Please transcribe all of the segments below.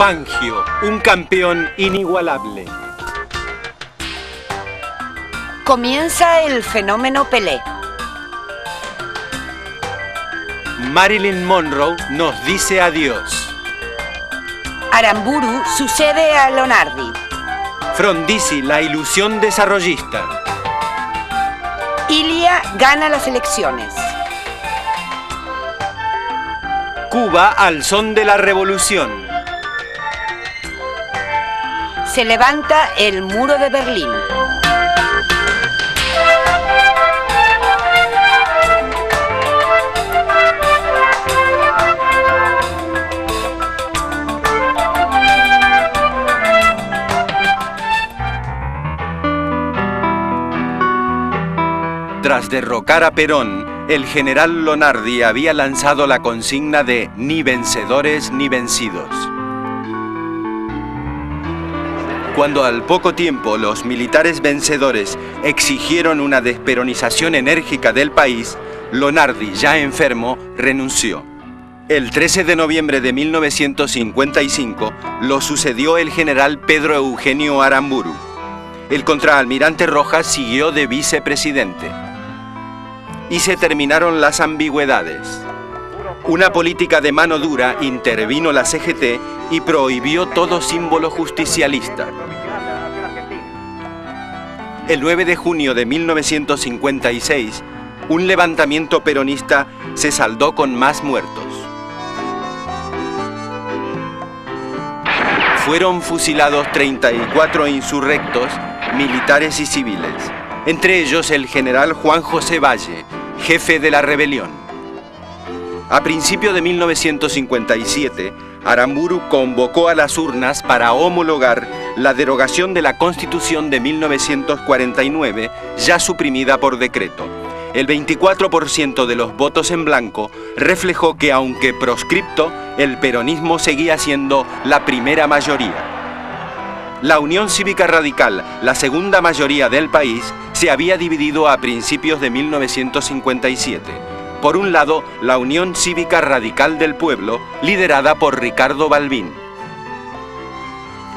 Fangio, un campeón inigualable. Comienza el fenómeno Pelé. Marilyn Monroe nos dice adiós. Aramburu sucede a Lonardi. Frondizi, la ilusión desarrollista. Ilia gana las elecciones. Cuba al son de la revolución. Se levanta el muro de Berlín. Tras derrocar a Perón, el general Lonardi había lanzado la consigna de ni vencedores ni vencidos. Cuando al poco tiempo los militares vencedores exigieron una desperonización enérgica del país, Lonardi, ya enfermo, renunció. El 13 de noviembre de 1955 lo sucedió el general Pedro Eugenio Aramburu. El contraalmirante Rojas siguió de vicepresidente. Y se terminaron las ambigüedades. Una política de mano dura intervino la CGT y prohibió todo símbolo justicialista. El 9 de junio de 1956, un levantamiento peronista se saldó con más muertos. Fueron fusilados 34 insurrectos, militares y civiles, entre ellos el general Juan José Valle, jefe de la rebelión. A principios de 1957, Aramburu convocó a las urnas para homologar la derogación de la Constitución de 1949, ya suprimida por decreto. El 24% de los votos en blanco reflejó que, aunque proscripto, el peronismo seguía siendo la primera mayoría. La Unión Cívica Radical, la segunda mayoría del país, se había dividido a principios de 1957. Por un lado, la Unión Cívica Radical del Pueblo, liderada por Ricardo Balbín.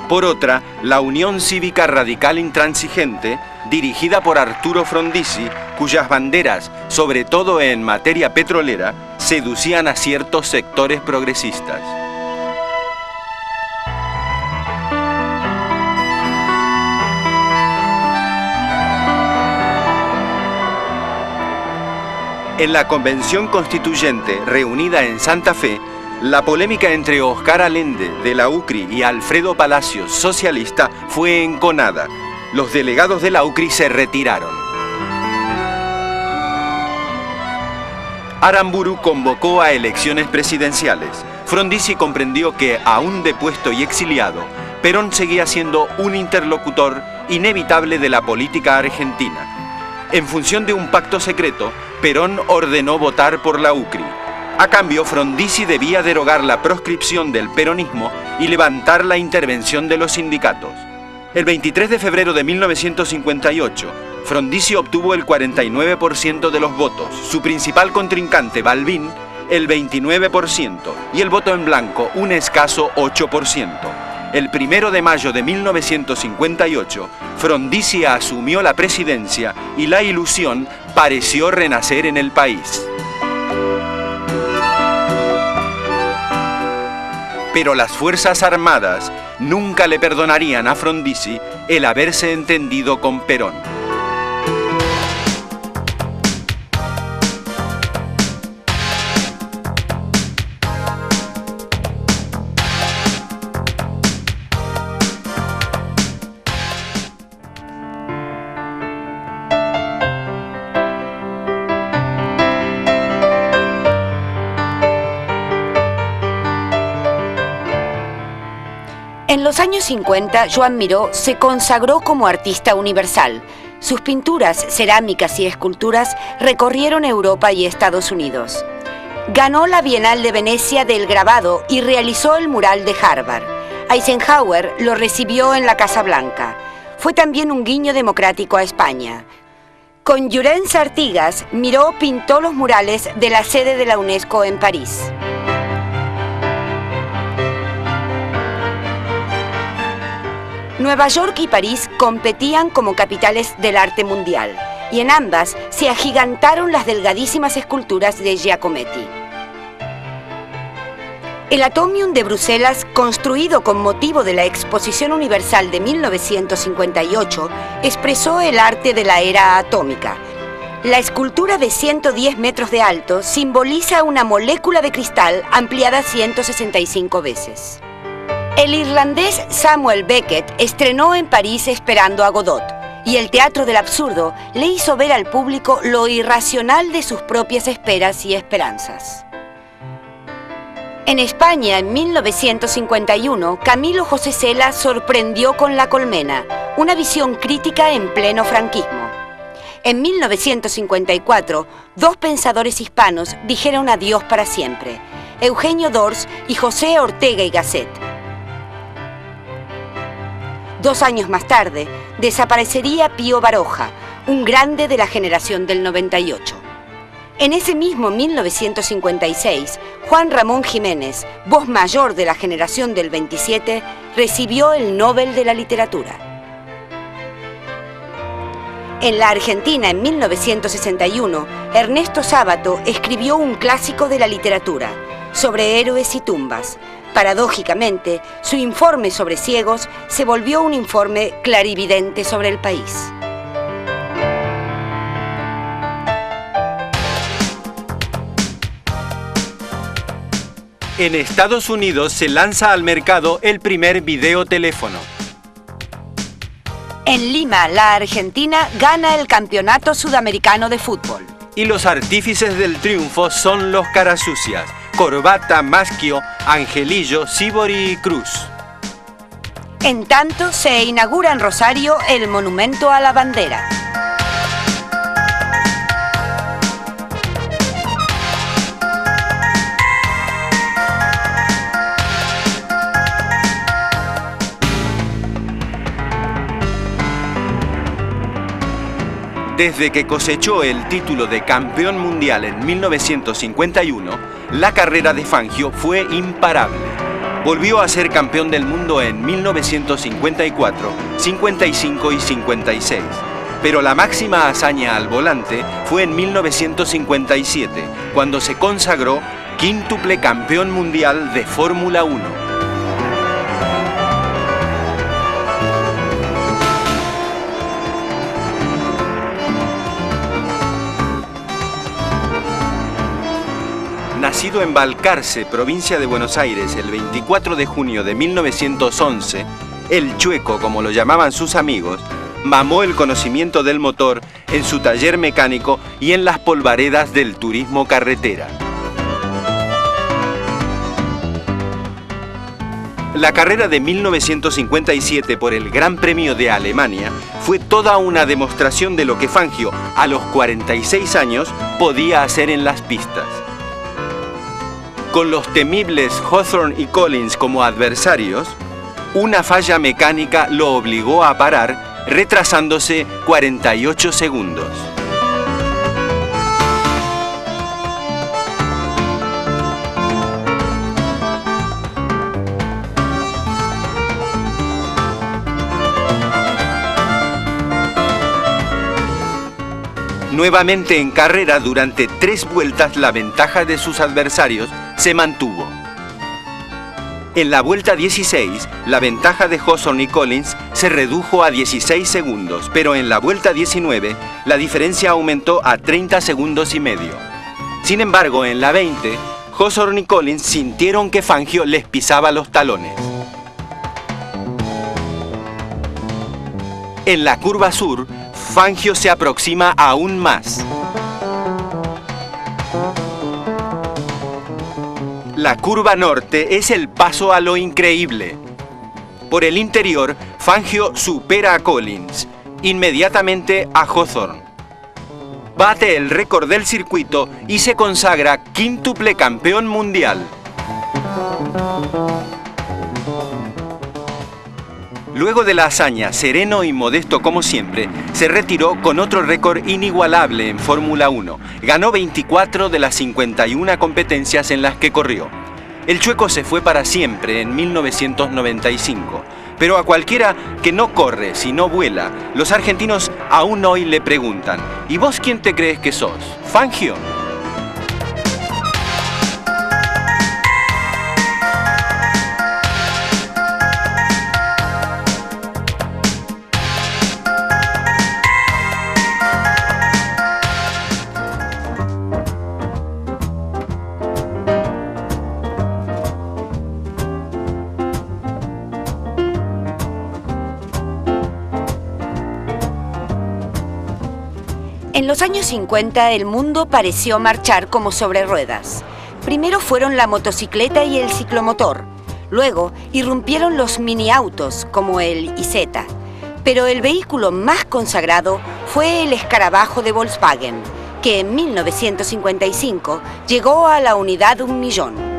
Por otra, la Unión Cívica Radical Intransigente, dirigida por Arturo Frondizi, cuyas banderas, sobre todo en materia petrolera, seducían a ciertos sectores progresistas. En la Convención Constituyente reunida en Santa Fe, la polémica entre Oscar Allende, de la UCRI, y Alfredo Palacios, socialista, fue enconada. Los delegados de la UCRI se retiraron. Aramburu convocó a elecciones presidenciales. Frondizi comprendió que, aún depuesto y exiliado, Perón seguía siendo un interlocutor inevitable de la política argentina. En función de un pacto secreto, Perón ordenó votar por la UCRI. A cambio, Frondizi debía derogar la proscripción del peronismo y levantar la intervención de los sindicatos. El 23 de febrero de 1958, Frondizi obtuvo el 49% de los votos, su principal contrincante, Balbín, el 29%, y el voto en blanco, un escaso 8%. El 1 de mayo de 1958, Frondizi asumió la presidencia y la ilusión pareció renacer en el país. Pero las Fuerzas Armadas nunca le perdonarían a Frondizi el haberse entendido con Perón. En los años 50, Joan Miró se consagró como artista universal. Sus pinturas, cerámicas y esculturas recorrieron Europa y Estados Unidos. Ganó la Bienal de Venecia del grabado y realizó el mural de Harvard. Eisenhower lo recibió en la Casa Blanca. Fue también un guiño democrático a España. Con Llorens Artigas, Miró pintó los murales de la sede de la UNESCO en París. Nueva York y París competían como capitales del arte mundial, y en ambas se agigantaron las delgadísimas esculturas de Giacometti. El Atomium de Bruselas, construido con motivo de la Exposición Universal de 1958, expresó el arte de la era atómica. La escultura de 110 metros de alto simboliza una molécula de cristal ampliada 165 veces. El irlandés Samuel Beckett estrenó en París Esperando a Godot, y el Teatro del Absurdo le hizo ver al público lo irracional de sus propias esperas y esperanzas. En España, en 1951, Camilo José Cela sorprendió con La Colmena, una visión crítica en pleno franquismo. En 1954, dos pensadores hispanos dijeron adiós para siempre, Eugenio Dors y José Ortega y Gasset. 2 años más tarde, desaparecería Pío Baroja, un grande de la generación del 98. En ese mismo 1956, Juan Ramón Jiménez, voz mayor de la generación del 27, recibió el Nobel de la Literatura. En la Argentina, en 1961, Ernesto Sábato escribió un clásico de la literatura, Sobre héroes y tumbas. Paradójicamente, su informe sobre ciegos se volvió un informe clarividente sobre el país. En Estados Unidos se lanza al mercado el primer videoteléfono. En Lima, la Argentina gana el Campeonato Sudamericano de Fútbol. Y los artífices del triunfo son los Carasucias, Corbata, Maschio, Angelillo, Sibori y Cruz. En tanto, se inaugura en Rosario el Monumento a la Bandera. Desde que cosechó el título de campeón mundial en 1951, la carrera de Fangio fue imparable. Volvió a ser campeón del mundo en 1954, 55 y 56. Pero la máxima hazaña al volante fue en 1957, cuando se consagró quíntuple campeón mundial de Fórmula 1. Nacido en Balcarce, provincia de Buenos Aires, el 24 de junio de 1911, el Chueco, como lo llamaban sus amigos, mamó el conocimiento del motor en su taller mecánico y en las polvaredas del turismo carretera. La carrera de 1957 por el Gran Premio de Alemania fue toda una demostración de lo que Fangio, a los 46 años, podía hacer en las pistas. Con los temibles Hawthorne y Collins como adversarios, una falla mecánica lo obligó a parar, retrasándose 48 segundos. Nuevamente en carrera, durante 3 vueltas la ventaja de sus adversarios se mantuvo. En la vuelta 16, la ventaja de Hawthorne y Collins se redujo a 16 segundos, pero en la vuelta 19, la diferencia aumentó a 30 segundos y medio. Sin embargo, en la 20, Hawthorne y Collins sintieron que Fangio les pisaba los talones. En la curva sur, Fangio se aproxima aún más. La curva norte es el paso a lo increíble. Por el interior, Fangio supera a Collins, inmediatamente a Hawthorne. Bate el récord del circuito y se consagra quíntuple campeón mundial. Luego de la hazaña, sereno y modesto como siempre, se retiró con otro récord inigualable en Fórmula 1. Ganó 24 de las 51 competencias en las que corrió. El Chueco se fue para siempre en 1995, Pero a cualquiera que no corre, sino vuela, los argentinos aún hoy le preguntan: ¿y vos quién te crees que sos? ¿Fangio? En los años 50 el mundo pareció marchar como sobre ruedas. Primero fueron la motocicleta y el ciclomotor. Luego irrumpieron los miniautos como el Isetta. Pero el vehículo más consagrado fue el escarabajo de Volkswagen, que en 1955 llegó a la unidad 1.000.000.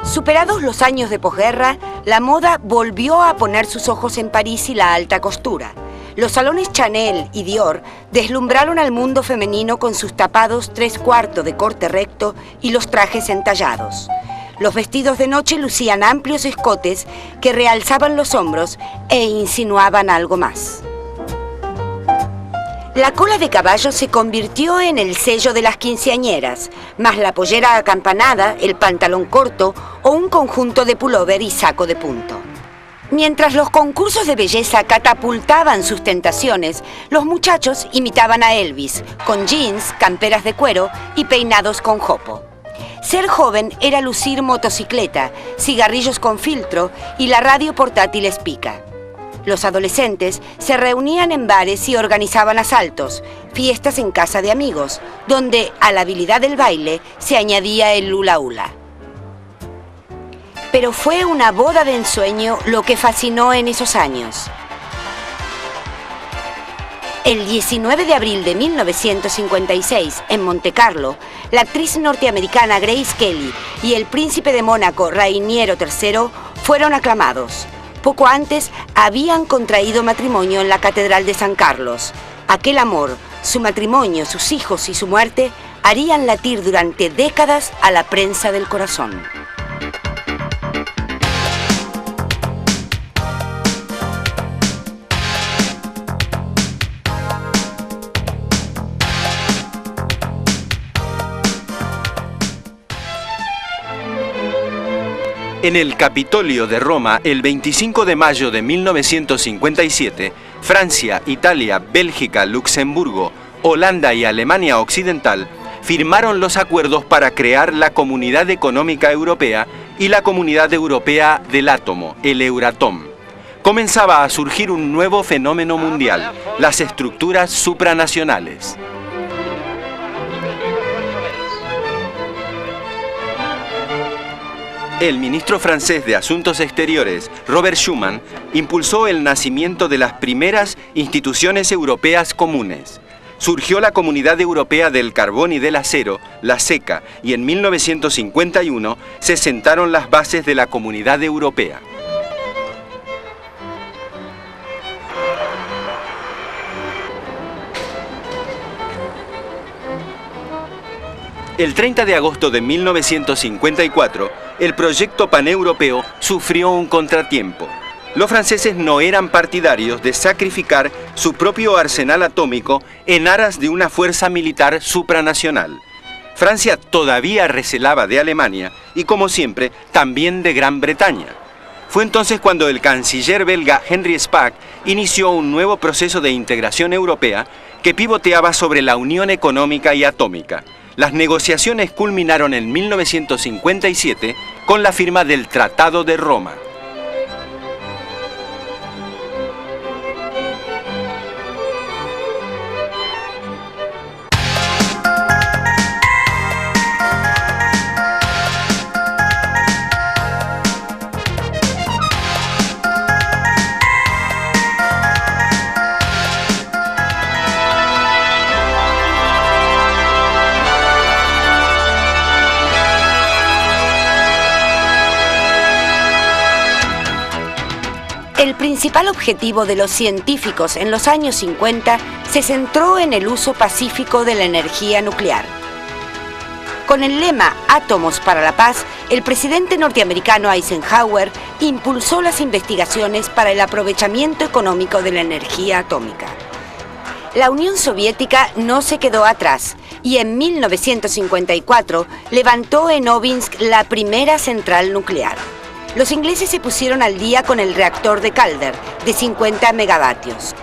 Superados los años de posguerra, la moda volvió a poner sus ojos en París y la alta costura. Los salones Chanel y Dior deslumbraron al mundo femenino con sus tapados 3/4 de corte recto y los trajes entallados. Los vestidos de noche lucían amplios escotes que realzaban los hombros e insinuaban algo más. La cola de caballo se convirtió en el sello de las quinceañeras, más la pollera acampanada, el pantalón corto o un conjunto de pullover y saco de punto. Mientras los concursos de belleza catapultaban sus tentaciones, los muchachos imitaban a Elvis, con jeans, camperas de cuero y peinados con jopo. Ser joven era lucir motocicleta, cigarrillos con filtro y la radio portátil Spica. Los adolescentes se reunían en bares y organizaban asaltos, fiestas en casa de amigos, donde a la habilidad del baile se añadía el hula hula. Pero fue una boda de ensueño lo que fascinó en esos años. El 19 de abril de 1956, en Montecarlo, la actriz norteamericana Grace Kelly y el príncipe de Mónaco Rainiero III fueron aclamados. Poco antes habían contraído matrimonio en la Catedral de San Carlos. Aquel amor, su matrimonio, sus hijos y su muerte harían latir durante décadas a la prensa del corazón. En el Capitolio de Roma, el 25 de mayo de 1957, Francia, Italia, Bélgica, Luxemburgo, Holanda y Alemania Occidental firmaron los acuerdos para crear la Comunidad Económica Europea y la Comunidad Europea del Átomo, el Euratom. Comenzaba a surgir un nuevo fenómeno mundial, las estructuras supranacionales. El ministro francés de Asuntos Exteriores, Robert Schuman, impulsó el nacimiento de las primeras instituciones europeas comunes. Surgió la Comunidad Europea del Carbón y del Acero, la CECA, y en 1951 se sentaron las bases de la Comunidad Europea. El 30 de agosto de 1954, el proyecto paneuropeo sufrió un contratiempo. Los franceses no eran partidarios de sacrificar su propio arsenal atómico en aras de una fuerza militar supranacional. Francia todavía recelaba de Alemania y, como siempre, también de Gran Bretaña. Fue entonces cuando el canciller belga Henri Spaak inició un nuevo proceso de integración europea que pivoteaba sobre la unión económica y atómica. Las negociaciones culminaron en 1957 con la firma del Tratado de Roma. El principal objetivo de los científicos en los años 50 se centró en el uso pacífico de la energía nuclear. Con el lema Átomos para la Paz, el presidente norteamericano Eisenhower impulsó las investigaciones para el aprovechamiento económico de la energía atómica. La Unión Soviética no se quedó atrás y en 1954 levantó en Novinsk la primera central nuclear. Los ingleses se pusieron al día con el reactor de Calder, de 50 megavatios.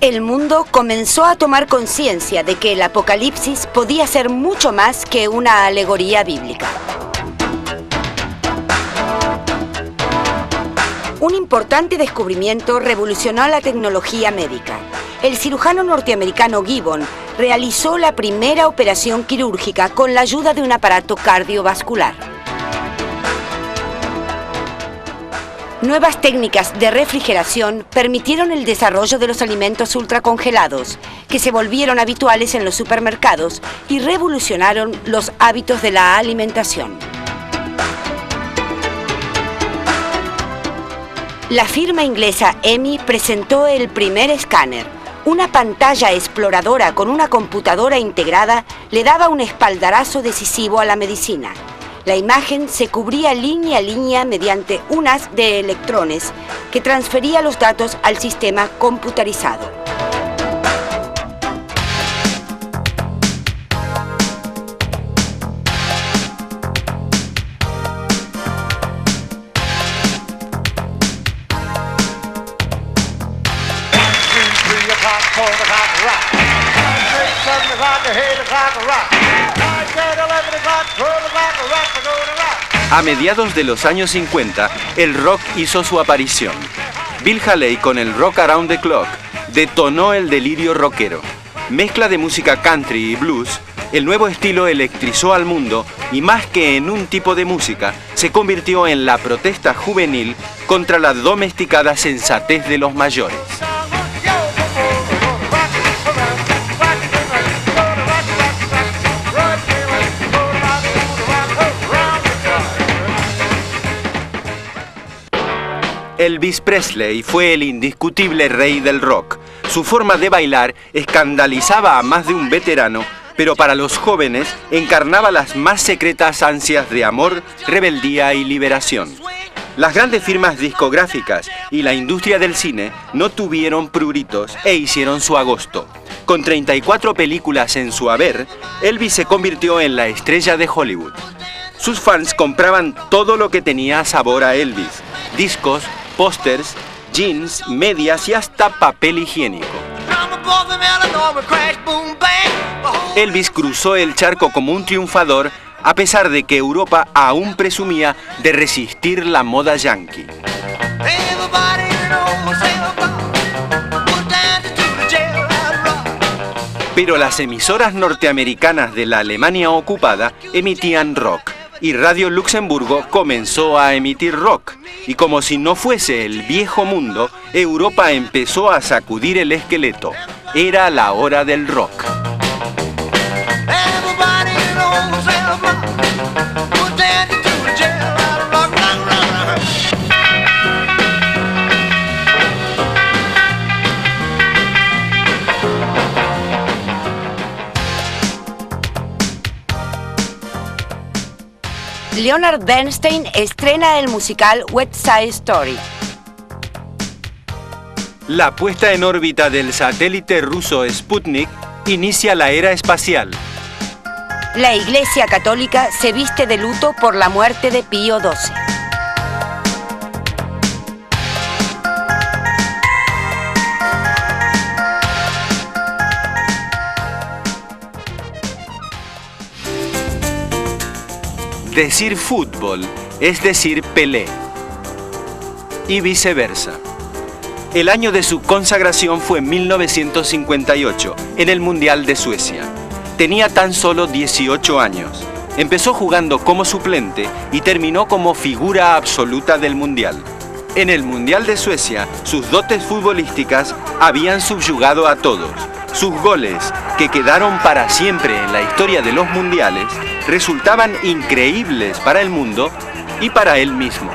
El mundo comenzó a tomar conciencia de que el apocalipsis podía ser mucho más que una alegoría bíblica. Un importante descubrimiento revolucionó la tecnología médica. El cirujano norteamericano Gibbon realizó la primera operación quirúrgica con la ayuda de un aparato cardiovascular. Nuevas técnicas de refrigeración permitieron el desarrollo de los alimentos ultracongelados, que se volvieron habituales en los supermercados y revolucionaron los hábitos de la alimentación. La firma inglesa EMI presentó el primer escáner. Una pantalla exploradora con una computadora integrada le daba un espaldarazo decisivo a la medicina. La imagen se cubría línea a línea mediante un haz de electrones que transfería los datos al sistema computarizado. A mediados de los años 50, el rock hizo su aparición. Bill Haley, con el Rock Around the Clock, detonó el delirio rockero. Mezcla de música country y blues, el nuevo estilo electrizó al mundo y más que en un tipo de música, se convirtió en la protesta juvenil contra la domesticada sensatez de los mayores. Elvis Presley fue el indiscutible rey del rock. Su forma de bailar escandalizaba a más de un veterano, pero para los jóvenes encarnaba las más secretas ansias de amor, rebeldía y liberación. Las grandes firmas discográficas y la industria del cine no tuvieron pruritos e hicieron su agosto. Con 34 películas en su haber, Elvis se convirtió en la estrella de Hollywood. Sus fans compraban todo lo que tenía sabor a Elvis: discos, pósters, jeans, medias y hasta papel higiénico. Elvis cruzó el charco como un triunfador, a pesar de que Europa aún presumía de resistir la moda yankee. Pero las emisoras norteamericanas de la Alemania ocupada emitían rock, y Radio Luxemburgo comenzó a emitir rock. Y como si no fuese el viejo mundo, Europa empezó a sacudir el esqueleto. Era la hora del rock. Leonard Bernstein estrena el musical West Side Story. La puesta en órbita del satélite ruso Sputnik inicia la era espacial. La Iglesia Católica se viste de luto por la muerte de Pío XII. Decir fútbol es decir Pelé. Y viceversa. El año de su consagración fue 1958, en el Mundial de Suecia. Tenía tan solo 18 años. Empezó jugando como suplente y terminó como figura absoluta del Mundial. En el Mundial de Suecia, sus dotes futbolísticas habían subyugado a todos. Sus goles, que quedaron para siempre en la historia de los mundiales, resultaban increíbles para el mundo y para él mismo.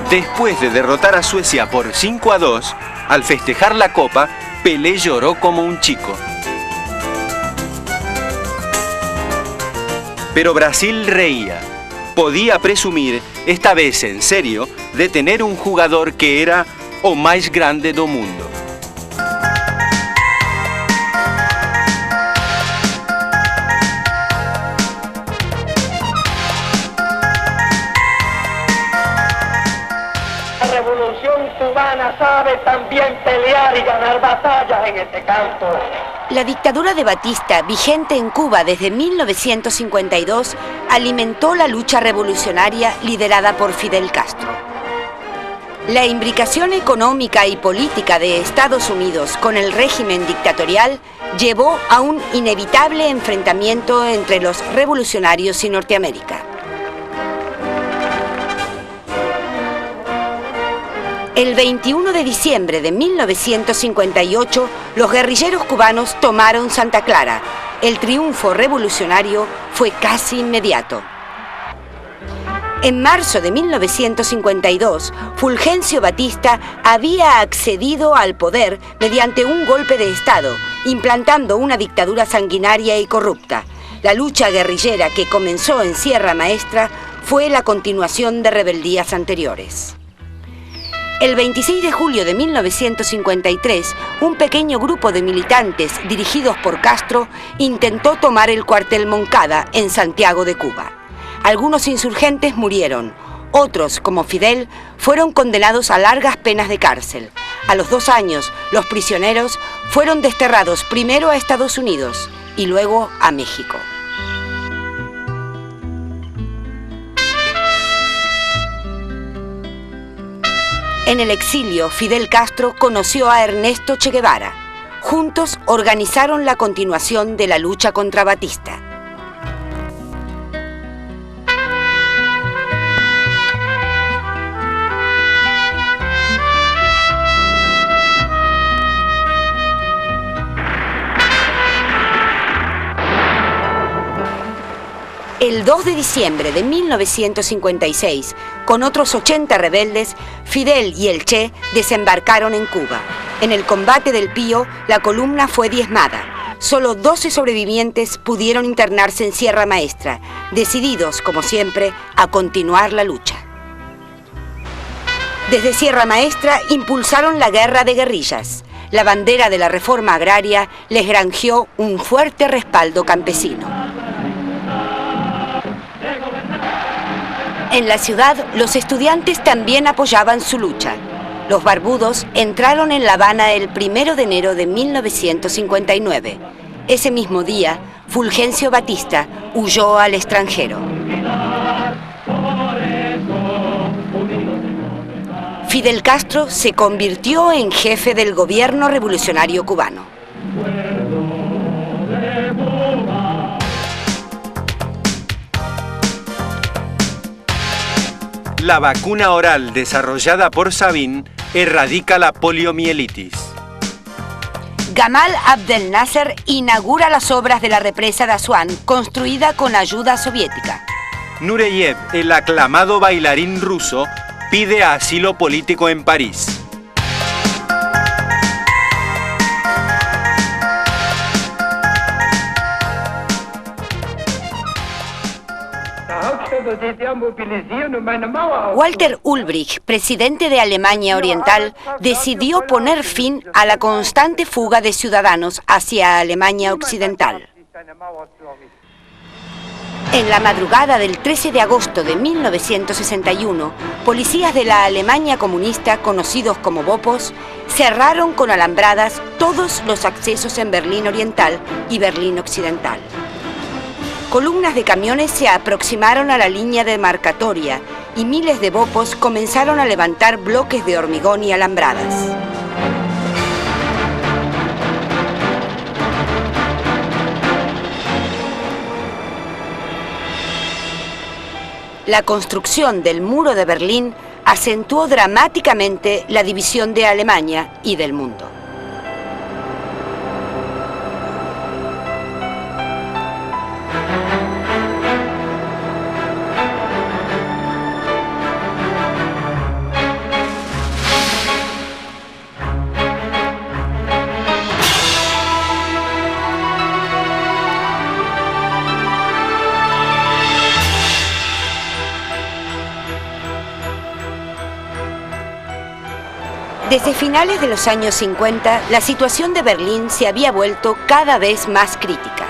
Después de derrotar a Suecia por 5-2, al festejar la copa, Pelé lloró como un chico. Pero Brasil reía. Podía presumir, esta vez en serio, de tener un jugador que era o más grande do mundo. La revolución cubana sabe también pelear y ganar batallas en este campo. La dictadura de Batista, vigente en Cuba desde 1952, alimentó la lucha revolucionaria liderada por Fidel Castro. La imbricación económica y política de Estados Unidos con el régimen dictatorial llevó a un inevitable enfrentamiento entre los revolucionarios y Norteamérica. El 21 de diciembre de 1958, los guerrilleros cubanos tomaron Santa Clara. El triunfo revolucionario fue casi inmediato. En marzo de 1952, Fulgencio Batista había accedido al poder mediante un golpe de Estado, implantando una dictadura sanguinaria y corrupta. La lucha guerrillera que comenzó en Sierra Maestra fue la continuación de rebeldías anteriores. El 26 de julio de 1953, un pequeño grupo de militantes dirigidos por Castro intentó tomar el cuartel Moncada en Santiago de Cuba. Algunos insurgentes murieron, otros, como Fidel, fueron condenados a largas penas de cárcel. A los 2 años, los prisioneros fueron desterrados primero a Estados Unidos y luego a México. En el exilio, Fidel Castro conoció a Ernesto Che Guevara. Juntos organizaron la continuación de la lucha contra Batista. El 2 de diciembre de 1956, con otros 80 rebeldes, Fidel y el Che desembarcaron en Cuba. En el combate del Pío, la columna fue diezmada. Solo 12 sobrevivientes pudieron internarse en Sierra Maestra, decididos, como siempre, a continuar la lucha. Desde Sierra Maestra impulsaron la guerra de guerrillas. La bandera de la reforma agraria les granjeó un fuerte respaldo campesino. En la ciudad, los estudiantes también apoyaban su lucha. Los barbudos entraron en La Habana el 1 de enero de 1959. Ese mismo día, Fulgencio Batista huyó al extranjero. Fidel Castro se convirtió en jefe del gobierno revolucionario cubano. La vacuna oral desarrollada por Sabin erradica la poliomielitis. Gamal Abdel Nasser inaugura las obras de la represa de Asuán, construida con ayuda soviética. Nureyev, el aclamado bailarín ruso, pide asilo político en París. Walter Ulbricht, presidente de Alemania Oriental, decidió poner fin a la constante fuga de ciudadanos hacia Alemania Occidental. En la madrugada del 13 de agosto de 1961, policías de la Alemania comunista, conocidos como Bopos, cerraron con alambradas todos los accesos en Berlín Oriental y Berlín Occidental. Columnas de camiones se aproximaron a la línea demarcatoria y miles de Bopos comenzaron a levantar bloques de hormigón y alambradas. La construcción del muro de Berlín acentuó dramáticamente la división de Alemania y del mundo. Desde finales de los años 50, la situación de Berlín se había vuelto cada vez más crítica.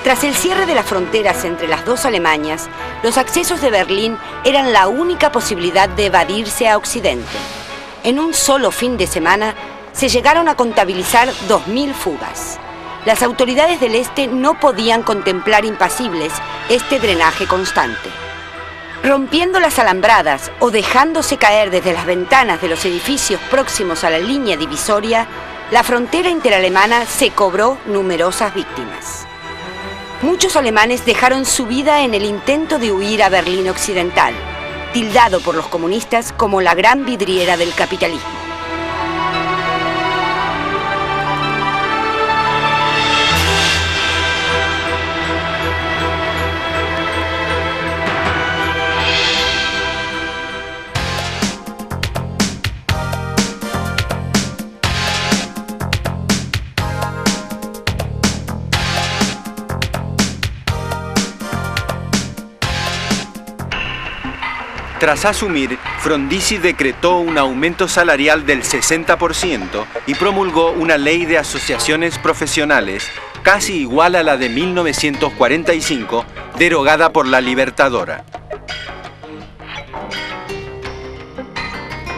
Tras el cierre de las fronteras entre las dos Alemanias, los accesos de Berlín eran la única posibilidad de evadirse a Occidente. En un solo fin de semana, se llegaron a contabilizar 2.000 fugas. Las autoridades del este no podían contemplar impasibles este drenaje constante. Rompiendo las alambradas o dejándose caer desde las ventanas de los edificios próximos a la línea divisoria, la frontera interalemana se cobró numerosas víctimas. Muchos alemanes dejaron su vida en el intento de huir a Berlín Occidental, tildado por los comunistas como la gran vidriera del capitalismo. Tras asumir, Frondizi decretó un aumento salarial del 60% y promulgó una ley de asociaciones profesionales casi igual a la de 1945, derogada por la Libertadora.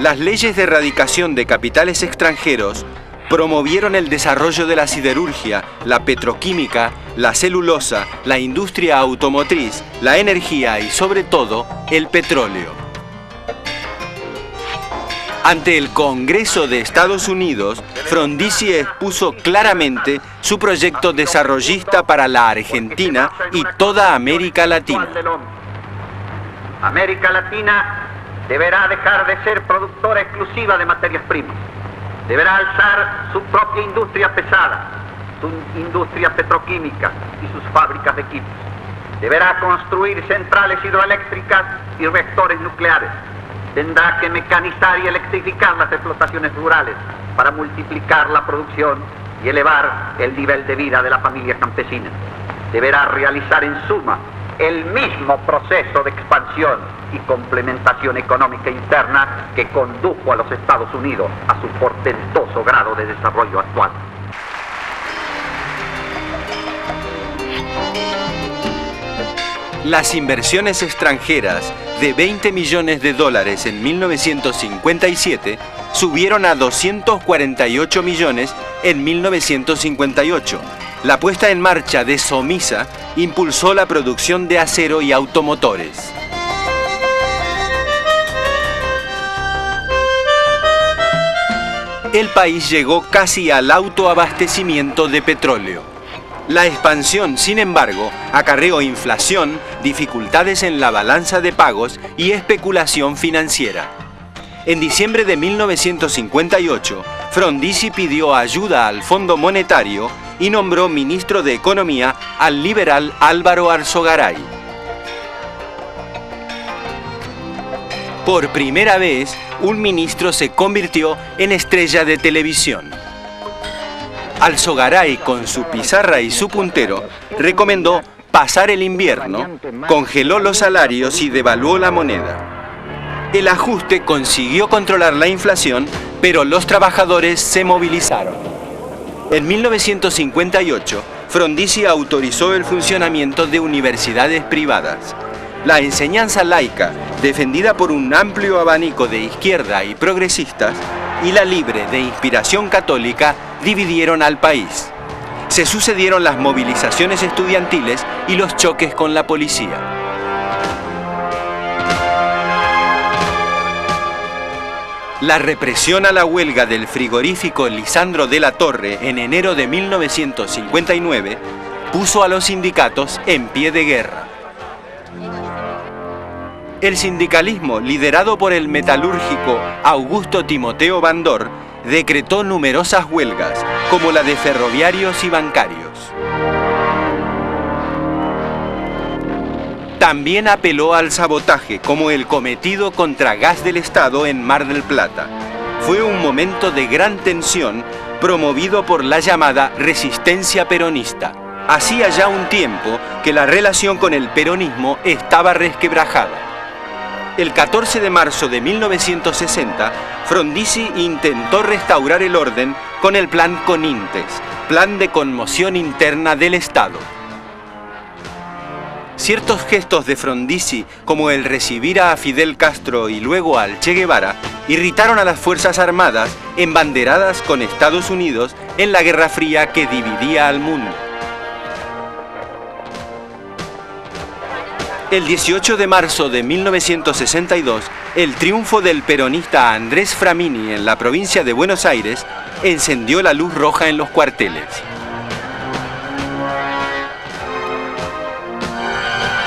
Las leyes de erradicación de capitales extranjeros promovieron el desarrollo de la siderurgia, la petroquímica, la celulosa, la industria automotriz, la energía y, sobre todo, el petróleo. Ante el Congreso de Estados Unidos, Frondizi expuso claramente su proyecto desarrollista para la Argentina y toda América Latina. América Latina deberá dejar de ser productora exclusiva de materias primas. Deberá alzar su propia industria pesada, su industria petroquímica y sus fábricas de equipos. Deberá construir centrales hidroeléctricas y reactores nucleares. Tendrá que mecanizar y electrificar las explotaciones rurales para multiplicar la producción y elevar el nivel de vida de la familia campesina. Deberá realizar en suma el mismo proceso de expansión y complementación económica interna que condujo a los Estados Unidos a su portentoso grado de desarrollo actual. Las inversiones extranjeras de $20 millones en 1957 subieron a 248 millones en 1958. La puesta en marcha de Somisa impulsó la producción de acero y automotores. El país llegó casi al autoabastecimiento de petróleo. La expansión, sin embargo, acarreó inflación, dificultades en la balanza de pagos y especulación financiera. En diciembre de 1958, Frondizi pidió ayuda al Fondo Monetario y nombró ministro de Economía al liberal Álvaro Alzogaray. Por primera vez, un ministro se convirtió en estrella de televisión. Alzogaray, con su pizarra y su puntero, recomendó pasar el invierno, congeló los salarios y devaluó la moneda. El ajuste consiguió controlar la inflación, pero los trabajadores se movilizaron. En 1958, Frondizi autorizó el funcionamiento de universidades privadas. La enseñanza laica, defendida por un amplio abanico de izquierda y progresistas, y la libre, de inspiración católica, dividieron al país. Se sucedieron las movilizaciones estudiantiles y los choques con la policía. La represión a la huelga del frigorífico Lisandro de la Torre en enero de 1959 puso a los sindicatos en pie de guerra. El sindicalismo, liderado por el metalúrgico Augusto Timoteo Bandor, decretó numerosas huelgas, como la de ferroviarios y bancarios. También apeló al sabotaje, como el cometido contra Gas del Estado en Mar del Plata. Fue un momento de gran tensión promovido por la llamada resistencia peronista. Hacía ya un tiempo que la relación con el peronismo estaba resquebrajada. El 14 de marzo de 1960, Frondizi intentó restaurar el orden con el Plan Conintes, Plan de Conmoción Interna del Estado. Ciertos gestos de Frondizi, como el recibir a Fidel Castro y luego al Che Guevara, irritaron a las Fuerzas Armadas embanderadas con Estados Unidos en la Guerra Fría que dividía al mundo. El 18 de marzo de 1962, el triunfo del peronista Andrés Framini en la provincia de Buenos Aires encendió la luz roja en los cuarteles.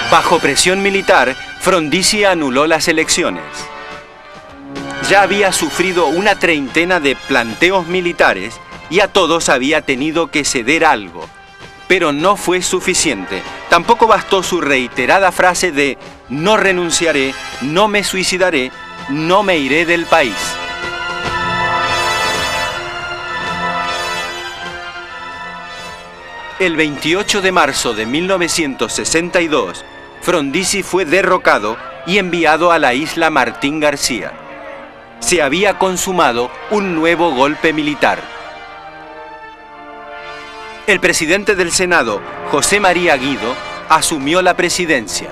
Bajo presión militar, Frondizi anuló las elecciones. Ya había sufrido una treintena de planteos militares y a todos había tenido que ceder algo. Pero no fue suficiente. Tampoco bastó su reiterada frase de "no renunciaré, no me suicidaré, no me iré del país". El 28 de marzo de 1962, Frondizi fue derrocado y enviado a la isla Martín García. Se había consumado un nuevo golpe militar. El presidente del Senado, José María Guido, asumió la presidencia.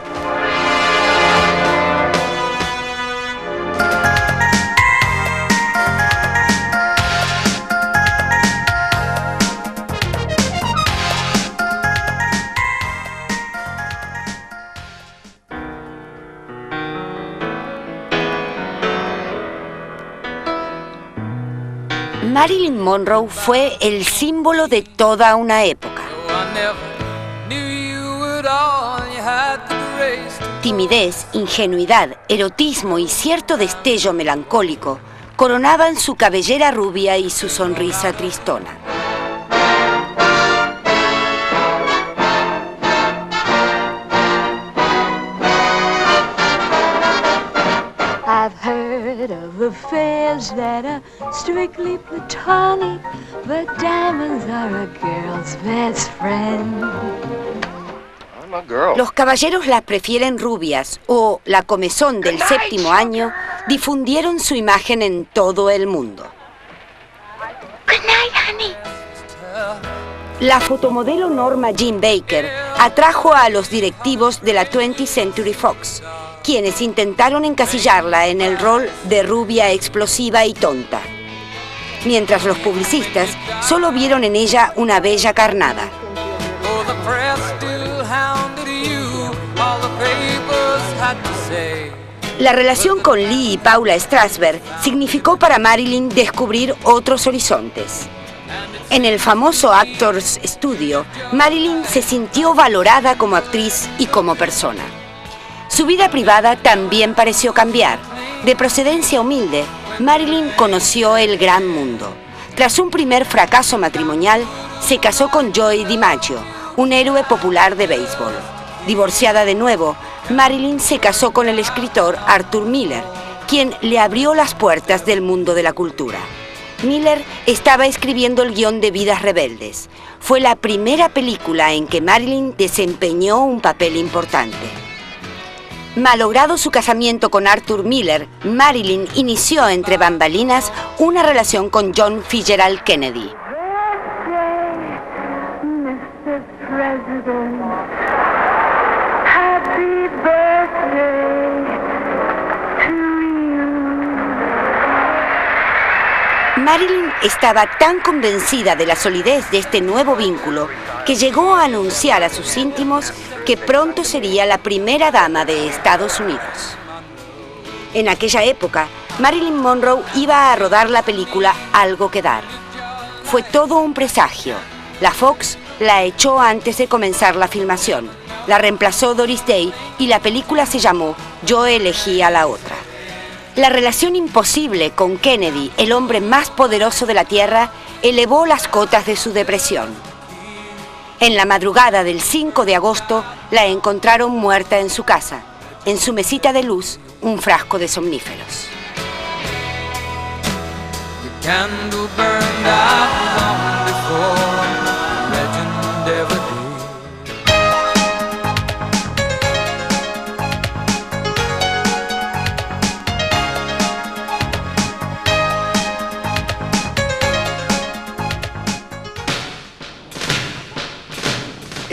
Marilyn Monroe fue el símbolo de toda una época. Timidez, ingenuidad, erotismo y cierto destello melancólico coronaban su cabellera rubia y su sonrisa tristona. I've heard of affairs that are strictly platonic, but diamonds are a girl's best friend. Los caballeros las prefieren rubias o la comezón del séptimo año difundieron su imagen en todo el mundo. Good night, honey. La fotomodelo Norma Jean Baker atrajo a los directivos de la 20th Century Fox, quienes intentaron encasillarla en el rol de rubia explosiva y tonta, mientras los publicistas solo vieron en ella una bella carnada. La relación con Lee y Paula Strasberg significó para Marilyn descubrir otros horizontes. En el famoso Actors Studio, Marilyn se sintió valorada como actriz y como persona. Su vida privada también pareció cambiar. De procedencia humilde, Marilyn conoció el gran mundo. Tras un primer fracaso matrimonial, se casó con Joey DiMaggio, un héroe popular de béisbol. Divorciada de nuevo, Marilyn se casó con el escritor Arthur Miller, quien le abrió las puertas del mundo de la cultura. Miller estaba escribiendo el guión de Vidas Rebeldes. Fue la primera película en que Marilyn desempeñó un papel importante. Malogrado su casamiento con Arthur Miller, Marilyn inició entre bambalinas una relación con John Fitzgerald Kennedy. Mr. President, happy birthday to you. Marilyn estaba tan convencida de la solidez de este nuevo vínculo que llegó a anunciar a sus íntimos que pronto sería la primera dama de Estados Unidos. En aquella época, Marilyn Monroe iba a rodar la película Algo que dar. Fue todo un presagio. La Fox la echó antes de comenzar la filmación. La reemplazó Doris Day y la película se llamó Yo elegí a la otra. La relación imposible con Kennedy, el hombre más poderoso de la Tierra, elevó las cotas de su depresión. En la madrugada del 5 de agosto, la encontraron muerta en su casa. En su mesita de luz, un frasco de somníferos.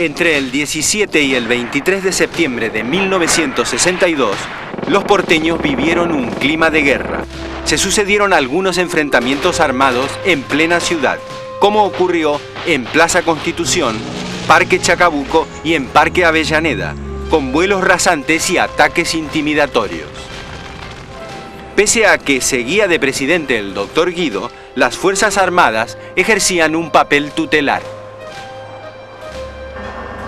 Entre el 17 y el 23 de septiembre de 1962, los porteños vivieron un clima de guerra. Se sucedieron algunos enfrentamientos armados en plena ciudad, como ocurrió en Plaza Constitución, Parque Chacabuco y en Parque Avellaneda, con vuelos rasantes y ataques intimidatorios. Pese a que seguía de presidente el doctor Guido, las Fuerzas Armadas ejercían un papel tutelar.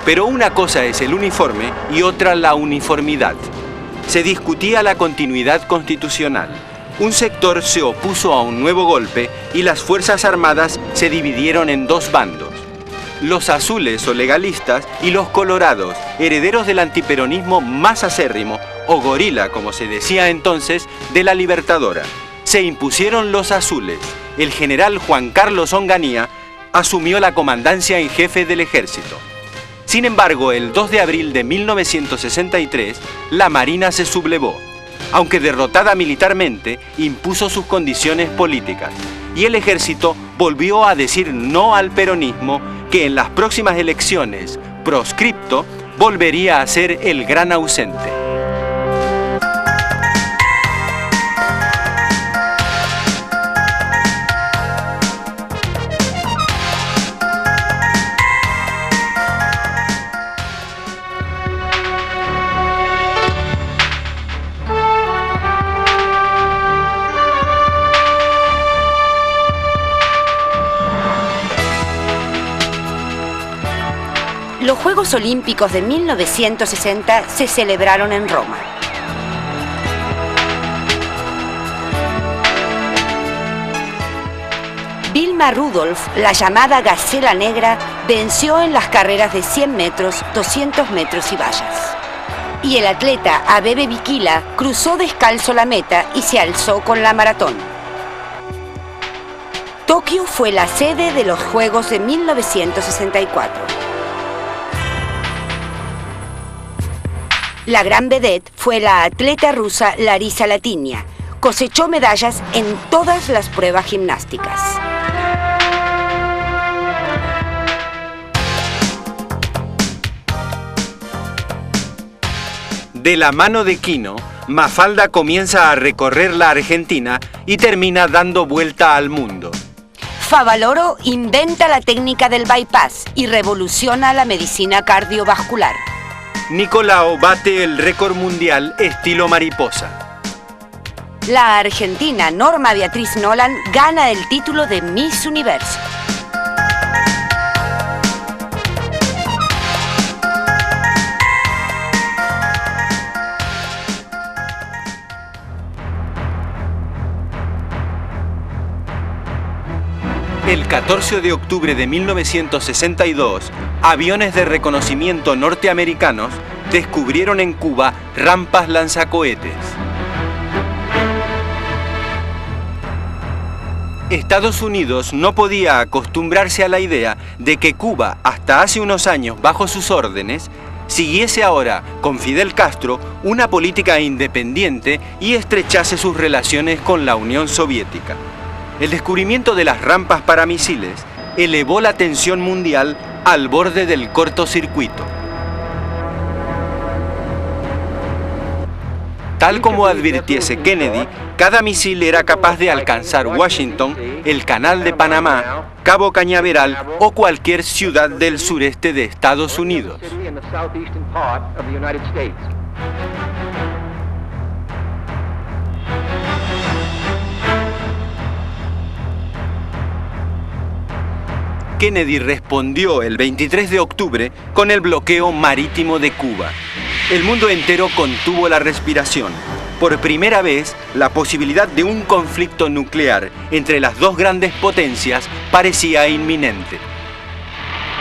Pero una cosa es el uniforme y otra la uniformidad. Se discutía la continuidad constitucional. Un sector se opuso a un nuevo golpe y las Fuerzas Armadas se dividieron en dos bandos. Los azules o legalistas y los colorados, herederos del antiperonismo más acérrimo, o gorila, como se decía entonces, de la Libertadora. Se impusieron los azules. El general Juan Carlos Onganía asumió la comandancia en jefe del ejército. Sin embargo, el 2 de abril de 1963, la Marina se sublevó. Aunque derrotada militarmente, impuso sus condiciones políticas. Y el ejército volvió a decir no al peronismo, que en las próximas elecciones, proscripto, volvería a ser el gran ausente. Los Juegos Olímpicos de 1960 se celebraron en Roma. Vilma Rudolph, la llamada Gacela Negra, venció en las carreras de 100 metros, 200 metros y vallas. Y el atleta Abebe Bikila cruzó descalzo la meta y se alzó con la maratón. Tokio fue la sede de los Juegos de 1964. La gran vedette fue la atleta rusa Larisa Latinia. Cosechó medallas en todas las pruebas gimnásticas. De la mano de Quino, Mafalda comienza a recorrer la Argentina y termina dando vuelta al mundo. Favaloro inventa la técnica del bypass y revoluciona la medicina cardiovascular. Nicolao bate el récord mundial estilo mariposa. La argentina Norma Beatriz Nolan gana el título de Miss Universo. El 14 de octubre de 1962, aviones de reconocimiento norteamericanos descubrieron en Cuba rampas lanzacohetes. Estados Unidos no podía acostumbrarse a la idea de que Cuba, hasta hace unos años bajo sus órdenes, siguiese ahora con Fidel Castro una política independiente y estrechase sus relaciones con la Unión Soviética. El descubrimiento de las rampas para misiles elevó la tensión mundial al borde del cortocircuito. Tal como advirtiese Kennedy, cada misil era capaz de alcanzar Washington, el Canal de Panamá, Cabo Cañaveral o cualquier ciudad del sureste de Estados Unidos. Kennedy respondió el 23 de octubre con el bloqueo marítimo de Cuba. El mundo entero contuvo la respiración. Por primera vez, la posibilidad de un conflicto nuclear entre las dos grandes potencias parecía inminente.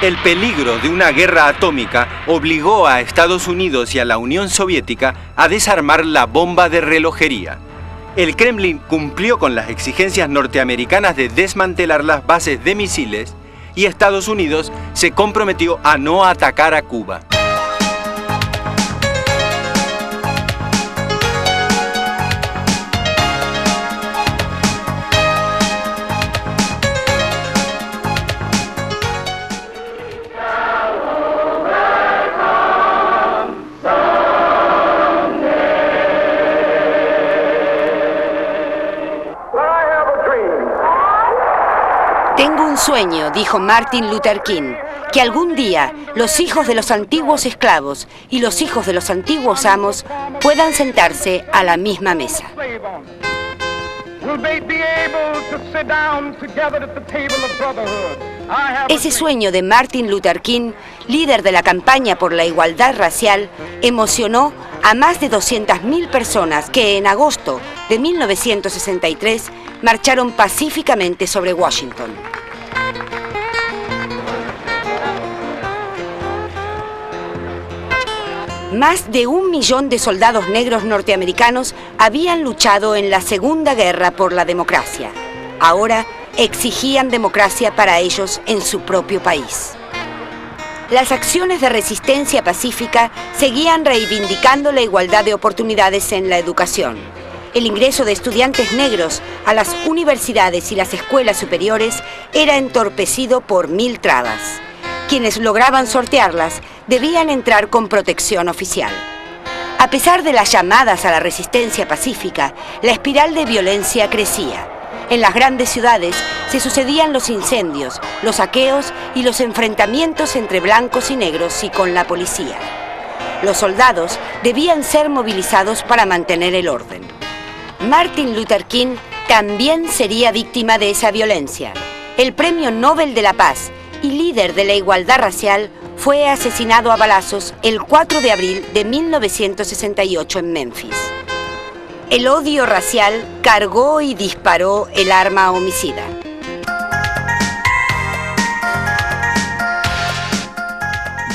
El peligro de una guerra atómica obligó a Estados Unidos y a la Unión Soviética a desarmar la bomba de relojería. El Kremlin cumplió con las exigencias norteamericanas de desmantelar las bases de misiles y Estados Unidos se comprometió a no atacar a Cuba. Tengo un sueño, dijo Martin Luther King, que algún día los hijos de los antiguos esclavos y los hijos de los antiguos amos puedan sentarse a la misma mesa. Ese sueño de Martin Luther King, líder de la campaña por la igualdad racial, emocionó a más de 200.000 personas que en agosto de 1963 marcharon pacíficamente sobre Washington. Más de 1 millón de soldados negros norteamericanos habían luchado en la Segunda Guerra por la democracia. Ahora exigían democracia para ellos en su propio país. Las acciones de resistencia pacífica seguían reivindicando la igualdad de oportunidades en la educación. El ingreso de estudiantes negros a las universidades y las escuelas superiores era entorpecido por 1000 trabas. Quienes lograban sortearlas debían entrar con protección oficial. A pesar de las llamadas a la resistencia pacífica, la espiral de violencia crecía. En las grandes ciudades se sucedían los incendios, los saqueos y los enfrentamientos entre blancos y negros y con la policía. Los soldados debían ser movilizados para mantener el orden. Martin Luther King también sería víctima de esa violencia. El Premio Nobel de la Paz y líder de la igualdad racial fue asesinado a balazos el 4 de abril de 1968 en Memphis. El odio racial cargó y disparó el arma homicida.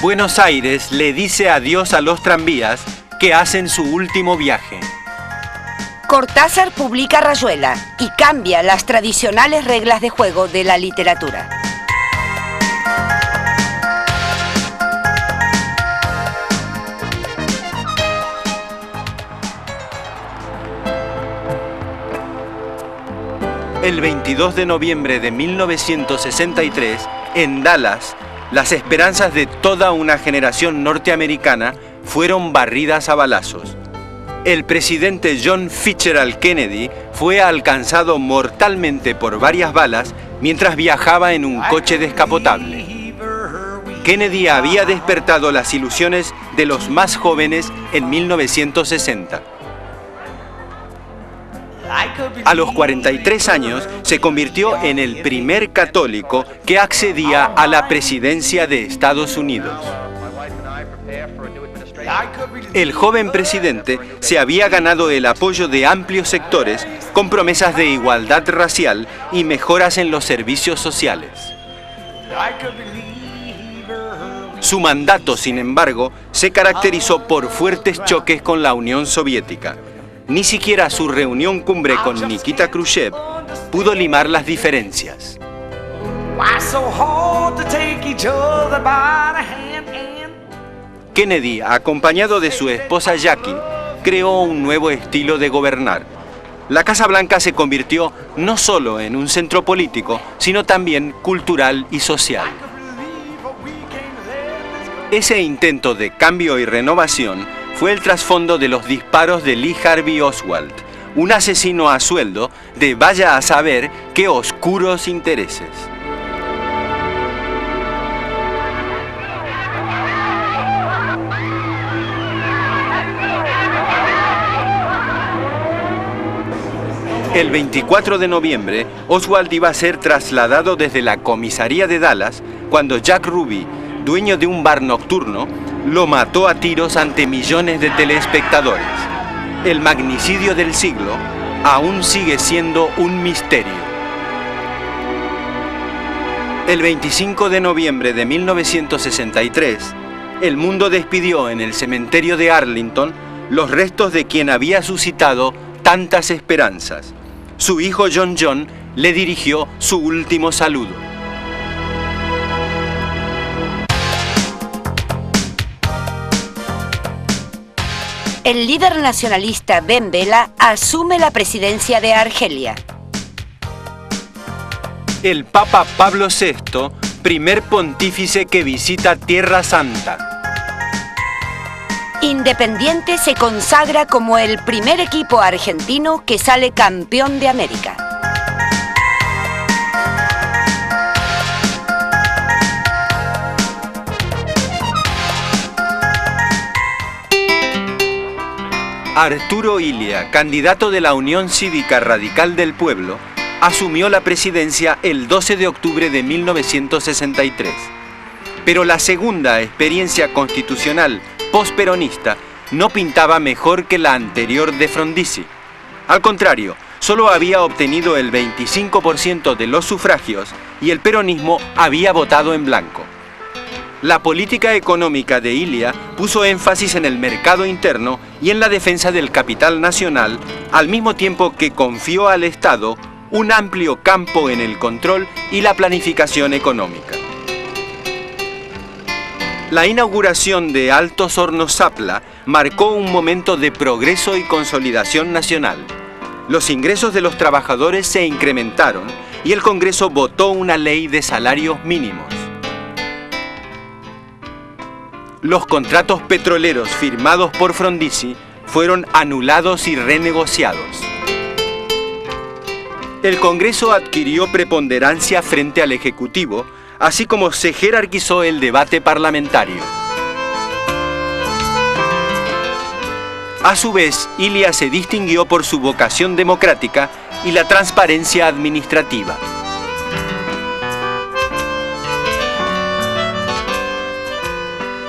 Buenos Aires le dice adiós a los tranvías que hacen su último viaje. Cortázar publica Rayuela y cambia las tradicionales reglas de juego de la literatura. El 22 de noviembre de 1963, en Dallas, las esperanzas de toda una generación norteamericana fueron barridas a balazos. El presidente John Fitzgerald Kennedy fue alcanzado mortalmente por varias balas mientras viajaba en un coche descapotable. Kennedy había despertado las ilusiones de los más jóvenes en 1960. A los 43 años se convirtió en el primer católico que accedía a la presidencia de Estados Unidos. El joven presidente se había ganado el apoyo de amplios sectores con promesas de igualdad racial y mejoras en los servicios sociales. Su mandato, sin embargo, se caracterizó por fuertes choques con la Unión Soviética. Ni siquiera su reunión cumbre con Nikita Khrushchev pudo limar las diferencias. Kennedy, acompañado de su esposa Jackie, creó un nuevo estilo de gobernar. La Casa Blanca se convirtió no solo en un centro político, sino también cultural y social. Ese intento de cambio y renovación fue el trasfondo de los disparos de Lee Harvey Oswald, un asesino a sueldo de vaya a saber qué oscuros intereses. El 24 de noviembre, Oswald iba a ser trasladado desde la comisaría de Dallas cuando Jack Ruby, dueño de un bar nocturno, lo mató a tiros ante millones de telespectadores. El magnicidio del siglo aún sigue siendo un misterio. El 25 de noviembre de 1963, el mundo despidió en el cementerio de Arlington los restos de quien había suscitado tantas esperanzas. Su hijo John le dirigió su último saludo. El líder nacionalista Ben Bella asume la presidencia de Argelia. El Papa Pablo VI, primer pontífice que visita Tierra Santa. Independiente se consagra como el primer equipo argentino que sale campeón de América. Arturo Illia, candidato de la Unión Cívica Radical del Pueblo, asumió la presidencia el 12 de octubre de 1963. Pero la segunda experiencia constitucional posperonista no pintaba mejor que la anterior de Frondizi. Al contrario, solo había obtenido el 25% de los sufragios y el peronismo había votado en blanco. La política económica de Illia puso énfasis en el mercado interno y en la defensa del capital nacional, al mismo tiempo que confió al Estado un amplio campo en el control y la planificación económica. La inauguración de Altos Hornos Zapla marcó un momento de progreso y consolidación nacional. Los ingresos de los trabajadores se incrementaron y el Congreso votó una ley de salarios mínimos. Los contratos petroleros firmados por Frondizi fueron anulados y renegociados. El Congreso adquirió preponderancia frente al Ejecutivo, así como se jerarquizó el debate parlamentario. A su vez, Illia se distinguió por su vocación democrática y la transparencia administrativa.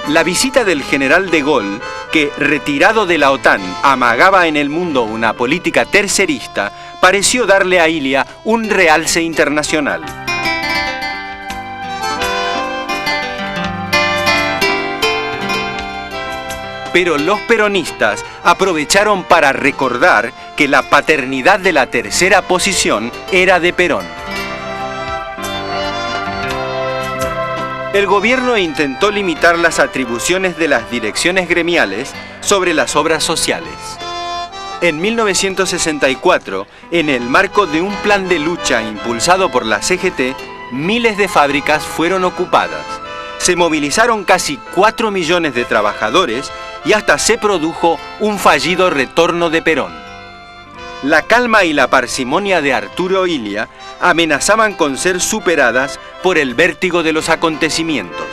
La visita del general de Gaulle, que, retirado de la OTAN, amagaba en el mundo una política tercerista, pareció darle a Illia un realce internacional. Pero los peronistas aprovecharon para recordar que la paternidad de la tercera posición era de Perón. El gobierno intentó limitar las atribuciones de las direcciones gremiales sobre las obras sociales. En 1964, en el marco de un plan de lucha impulsado por la CGT, miles de fábricas fueron ocupadas. Se movilizaron casi 4 millones de trabajadores y hasta se produjo un fallido retorno de Perón. La calma y la parsimonia de Arturo Illia amenazaban con ser superadas por el vértigo de los acontecimientos.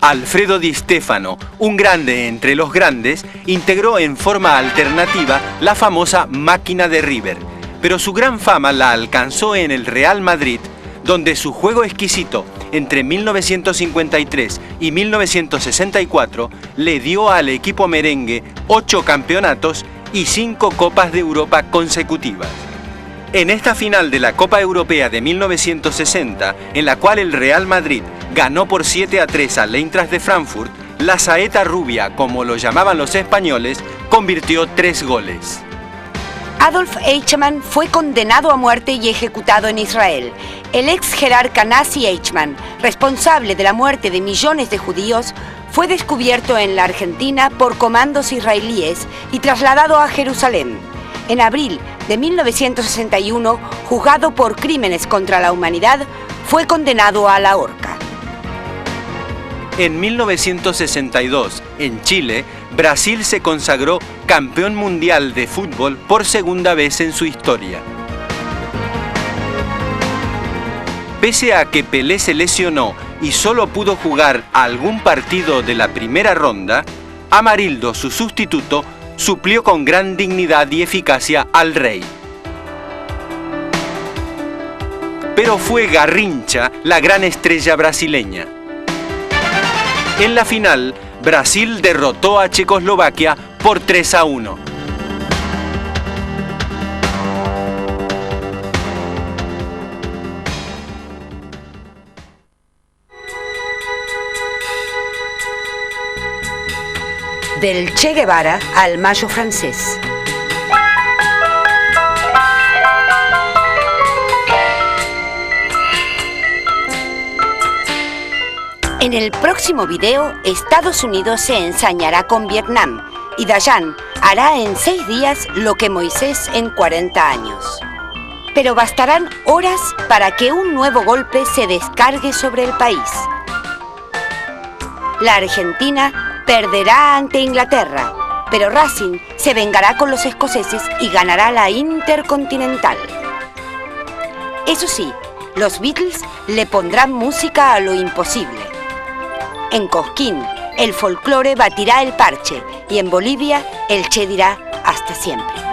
Alfredo Di Stéfano, un grande entre los grandes, integró en forma alternativa la famosa máquina de River, pero su gran fama la alcanzó en el Real Madrid, donde su juego exquisito entre 1953 y 1964 le dio al equipo merengue 8 campeonatos y 5 Copas de Europa consecutivas. En esta final de la Copa Europea de 1960, en la cual el Real Madrid ganó por 7-3 al Eintracht de Frankfurt, la saeta rubia, como lo llamaban los españoles, convirtió 3 goles. Adolf Eichmann fue condenado a muerte y ejecutado en Israel. El ex jerarca nazi Eichmann, responsable de la muerte de millones de judíos, fue descubierto en la Argentina por comandos israelíes y trasladado a Jerusalén. En abril de 1961, juzgado por crímenes contra la humanidad, fue condenado a la horca. En 1962, en Chile, Brasil se consagró campeón mundial de fútbol por segunda vez en su historia. Pese a que Pelé se lesionó y solo pudo jugar algún partido de la primera ronda, Amarildo, su sustituto, suplió con gran dignidad y eficacia al rey. Pero fue Garrincha la gran estrella brasileña. En la final, Brasil derrotó a Checoslovaquia por 3-1. Del Che Guevara al Mayo francés. En el próximo video, Estados Unidos se ensañará con Vietnam y Dayan hará en 6 días lo que Moisés en 40 años. pero bastarán horas para que un nuevo golpe se descargue sobre el país. La Argentina perderá ante Inglaterra, pero Racing se vengará con los escoceses y ganará la Intercontinental. Eso sí, los Beatles le pondrán música a lo imposible. En Cosquín, el folclore batirá el parche y en Bolivia, el Che dirá hasta siempre.